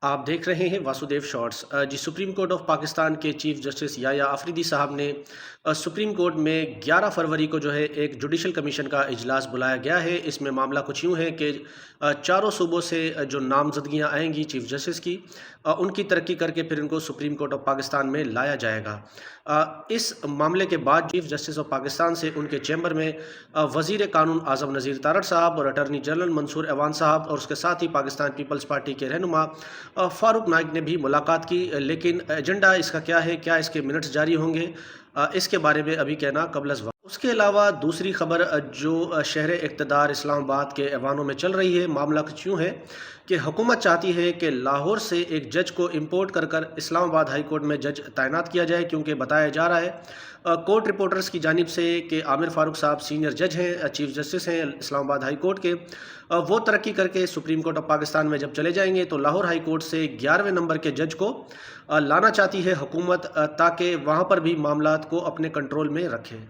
आप देख रहे हैं वासुदेव शॉर्ट्स। जी, सुप्रीम कोर्ट ऑफ पाकिस्तान के चीफ जस्टिस याया आफरीदी साहब ने सुप्रीम कोर्ट में 11 फरवरी को जो है एक जुडिशल कमीशन का इजलास बुलाया गया है। इसमें मामला कुछ यूँ है कि चारों सूबों से जो नामजदगियाँ आएंगी चीफ जस्टिस की, उनकी तरक्की करके फिर इनको सुप्रीम कोर्ट ऑफ पाकिस्तान में लाया जाएगा। इस मामले के बाद चीफ जस्टिस ऑफ पाकिस्तान से उनके चैम्बर में वज़ीर कानून आज़म नज़ीर तारड़ साहब और अटर्नी जनरल मंसूर एवान साहब और उसके साथ ही पाकिस्तान पीपल्स पार्टी के रहनुमा फारूक नाइक ने भी मुलाकात की। लेकिन एजेंडा इसका क्या है, क्या इसके मिनट्स जारी होंगे, इसके बारे में अभी कहना कबल अज़ वक्त। उसके अलावा दूसरी खबर जो शहर इक़्तिदार इस्लामाबाद के ऐवानों में चल रही है, मामला कुछ यूँ है कि हुकूमत चाहती है कि लाहौर से एक जज को इंपोर्ट कर कर इस्लामाबाद हाई कोर्ट में जज तैनात किया जाए, क्योंकि बताया जा रहा है कोर्ट रिपोर्टर्स की जानिब से कि आमिर फारूक साहब सीनियर जज हैं, चीफ जस्टिस हैं इस्लामाबाद हाई कोर्ट के। वो तरक्की करके सुप्रीम कोर्ट ऑफ पाकिस्तान में जब चले जाएंगे तो लाहौर हाई कोर्ट से 11वें नंबर के जज को लाना चाहती है हुकूमत, ताकि वहाँ पर भी मामलात को अपने कंट्रोल में रखे।